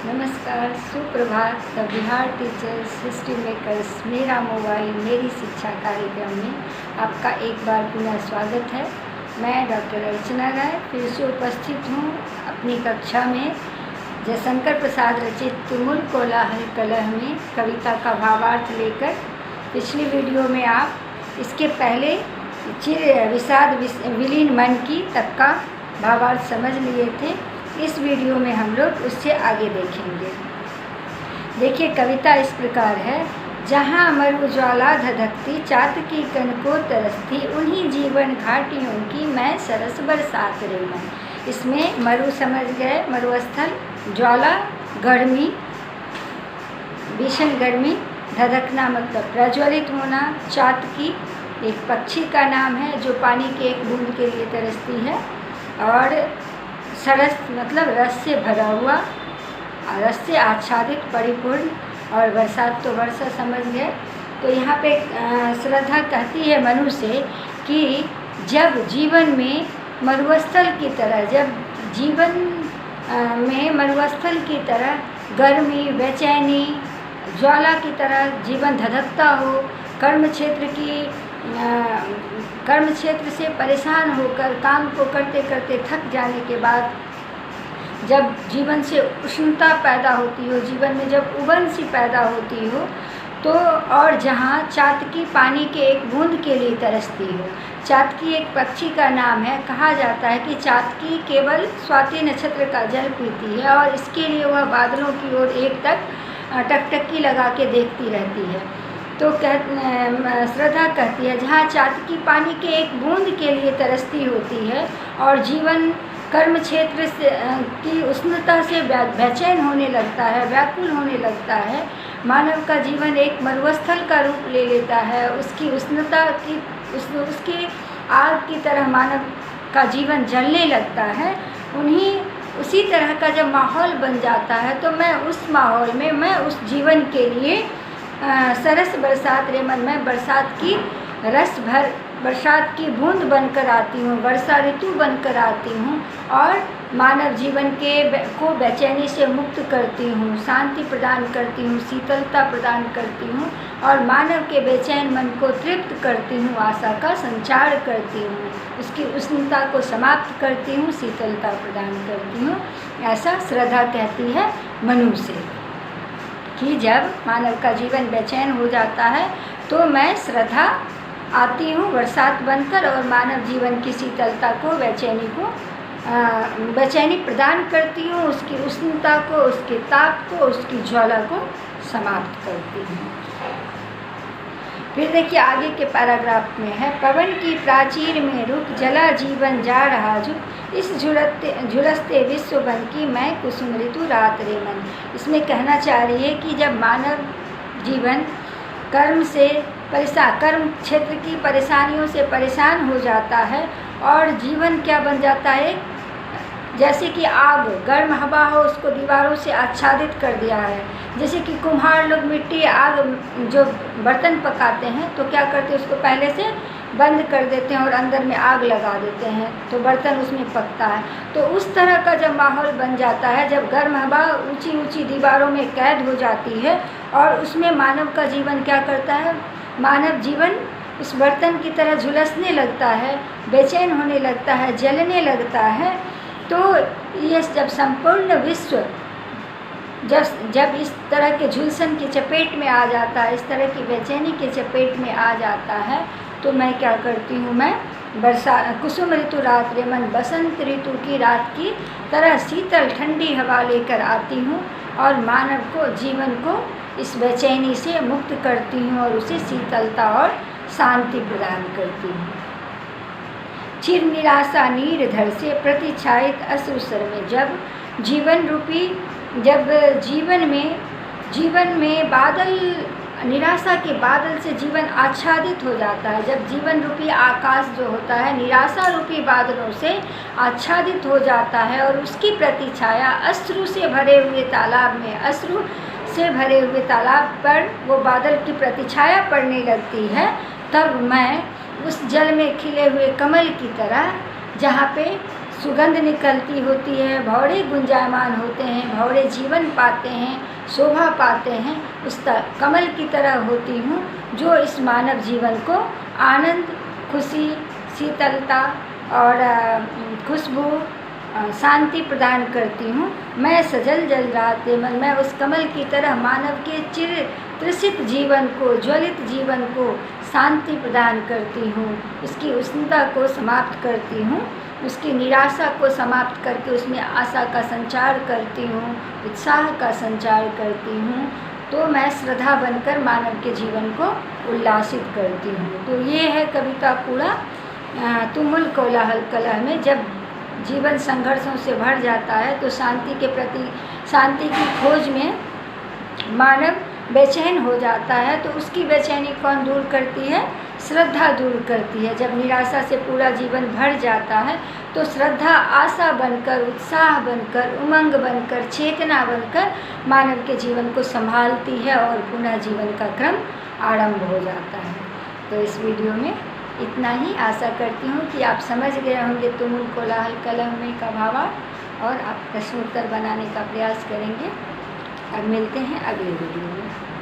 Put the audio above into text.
नमस्कार, सुप्रभात। The Bihar teachers history makers मेरा मोबाइल मेरी शिक्षा कार्यक्रम में आपका एक बार पुनः स्वागत है। मैं डॉक्टर अर्चना राय फिर से उपस्थित हूँ अपनी कक्षा में जयशंकर प्रसाद रचित तुमुल कोलाहल कलह में कविता का भावार्थ लेकर। पिछली वीडियो में आप इसके पहले चिर विषाद विलीन मन की तक का भावार्थ समझ लिए थे। इस वीडियो में हम लोग उससे आगे देखेंगे। देखिए, कविता इस प्रकार है। जहाँ मरु ज्वाला धधकती चातकी कनको तरसती, उन्हीं जीवन घाटियों की मैं सरस बरसात रे मन। इसमें मरु समझ गए, मरुस्थल, ज्वाला गर्मी, भीषण गर्मी, धधकना मतलब प्रज्वलित होना, चातकी एक पक्षी का नाम है जो पानी के एक बूंद के लिए तरसती है, और सरस मतलब रस से भरा हुआ, रस से आच्छादित, परिपूर्ण, और बरसात तो वर्षा समझ गए। तो यहाँ पे श्रद्धा कहती है मनु से कि जब जीवन में मरुस्थल की तरह, जब जीवन में मरुस्थल की तरह गर्मी, बेचैनी, ज्वाला की तरह जीवन धधकता हो, कर्म क्षेत्र से परेशान होकर काम को करते करते थक जाने के बाद जब जीवन से उष्णता पैदा होती हो, जीवन में जब उबन सी पैदा होती हो, तो और जहाँ चातकी पानी के एक बूंद के लिए तरसती हो। चातकी एक पक्षी का नाम है। कहा जाता है कि चातकी केवल स्वाति नक्षत्र का जल पीती है और इसके लिए वह बादलों की ओर एक तक टकटकी लगा के देखती रहती है। तो श्रद्धा कहती है, जहाँ चातकी पानी के एक बूंद के लिए तरसती होती है और जीवन कर्म क्षेत्र से की उष्णता से बेचैन होने लगता है, व्याकुल होने लगता है, मानव का जीवन एक मरुस्थल का रूप ले लेता है। उसकी उष्णता की उसकी आग की तरह मानव का जीवन जलने लगता है। उसी तरह का जब माहौल बन जाता है, तो मैं उस माहौल में, मैं उस जीवन के लिए सरस बरसात रे मन, मैं बरसात की रस भर, बरसात की बूंद बनकर आती हूँ, वर्षा ऋतु बनकर आती हूँ और मानव जीवन को बेचैनी से मुक्त करती हूँ, शांति प्रदान करती हूँ, शीतलता प्रदान करती हूँ और मानव के बेचैन मन को तृप्त करती हूँ, आशा का संचार करती हूँ, उसकी उष्णता को समाप्त करती हूँ, शीतलता प्रदान करती हूँ। ऐसा श्रद्धा कहती है मनु से कि जब मानव का जीवन बेचैन हो जाता है तो मैं श्रद्धा आती हूँ बरसात बनकर और मानव जीवन की शीतलता को, बेचैनी प्रदान करती हूँ, उसकी उष्णता को, उसके ताप को, उसकी ज्वाला को समाप्त करती हूँ। फिर देखिए आगे के पैराग्राफ में है, पवन की प्राचीर में रुक जला जीवन जा रहा झुक, इस झुलसते विश्व बन की मैं कुसुम ऋतु रात रे मन। इसमें कहना चाह रही है कि जब मानव जीवन कर्म क्षेत्र की परेशानियों से परेशान हो जाता है और जीवन क्या बन जाता है, जैसे कि आग, गर्म हवा हो, उसको दीवारों से आच्छादित कर दिया है। जैसे कि कुम्हार लोग मिट्टी आग जो बर्तन पकाते हैं तो क्या करते हैं, उसको पहले से बंद कर देते हैं और अंदर में आग लगा देते हैं तो बर्तन उसमें पकता है। तो उस तरह का जब माहौल बन जाता है, जब गर्म हवा ऊंची ऊंची दीवारों में कैद हो जाती है और उसमें मानव का जीवन क्या करता है, मानव जीवन उस बर्तन की तरह झुलसने लगता है, बेचैन होने लगता है, जलने लगता है। तो ये जब संपूर्ण विश्व जब इस तरह के झुलसन की चपेट में आ जाता है, इस तरह की बेचैनी के चपेट में आ जाता है, तो मैं क्या करती हूँ, मैं कुसुम ऋतु रात रे मन, बसंत ऋतु की रात की तरह शीतल ठंडी हवा लेकर आती हूँ और मानव को, जीवन को इस बेचैनी से मुक्त करती हूँ और उसे शीतलता और शांति प्रदान करती हूँ। चिर निराशा नीरधर से प्रतिछायित अश्रुसर में, जब जीवन में बादल, निराशा के बादल से जीवन आच्छादित हो जाता है, जब जीवन रूपी आकाश जो होता है निराशा रूपी बादलों से आच्छादित हो जाता है और उसकी प्रतिछाया अश्रु से भरे हुए तालाब में, अश्रु से भरे हुए तालाब पर वो बादल की प्रतिछाया पड़ने लगती है, तब मैं उस जल में खिले हुए कमल की तरह, जहाँ पे सुगंध निकलती होती है, भौरे गुंजायमान होते हैं, भौरे जीवन पाते हैं, शोभा पाते हैं, उस कमल की तरह होती हूँ जो इस मानव जीवन को आनंद, खुशी, शीतलता और खुशबू, शांति प्रदान करती हूँ। मैं सजल जल राते मन, मैं उस कमल की तरह मानव के चिर त्रसित जीवन को, ज्वलित जीवन को शांति प्रदान करती हूँ, उसकी उष्णता को समाप्त करती हूँ, उसकी निराशा को समाप्त करके उसमें आशा का संचार करती हूँ, उत्साह का संचार करती हूँ। तो मैं श्रद्धा बनकर मानव के जीवन को उल्लासित करती हूँ। तो ये है कविता पूरा। तुमुल कोलाहल कलह में जब जीवन संघर्षों से भर जाता है तो शांति के प्रति, शांति की खोज में मानव बेचैन हो जाता है, तो उसकी बेचैनी कौन दूर करती है? श्रद्धा दूर करती है। जब निराशा से पूरा जीवन भर जाता है तो श्रद्धा आशा बनकर, उत्साह बनकर, उमंग बनकर, चेतना बनकर मानव के जीवन को संभालती है और पुनः जीवन का क्रम आरंभ हो जाता है। तो इस वीडियो में इतना ही। आशा करती हूँ कि आप समझ गए होंगे तुमुल कोलाहल कलह में का भावार्थ और आप प्रश्नोत्तर बनाने का प्रयास करेंगे। अब मिलते हैं अगले वीडियो में।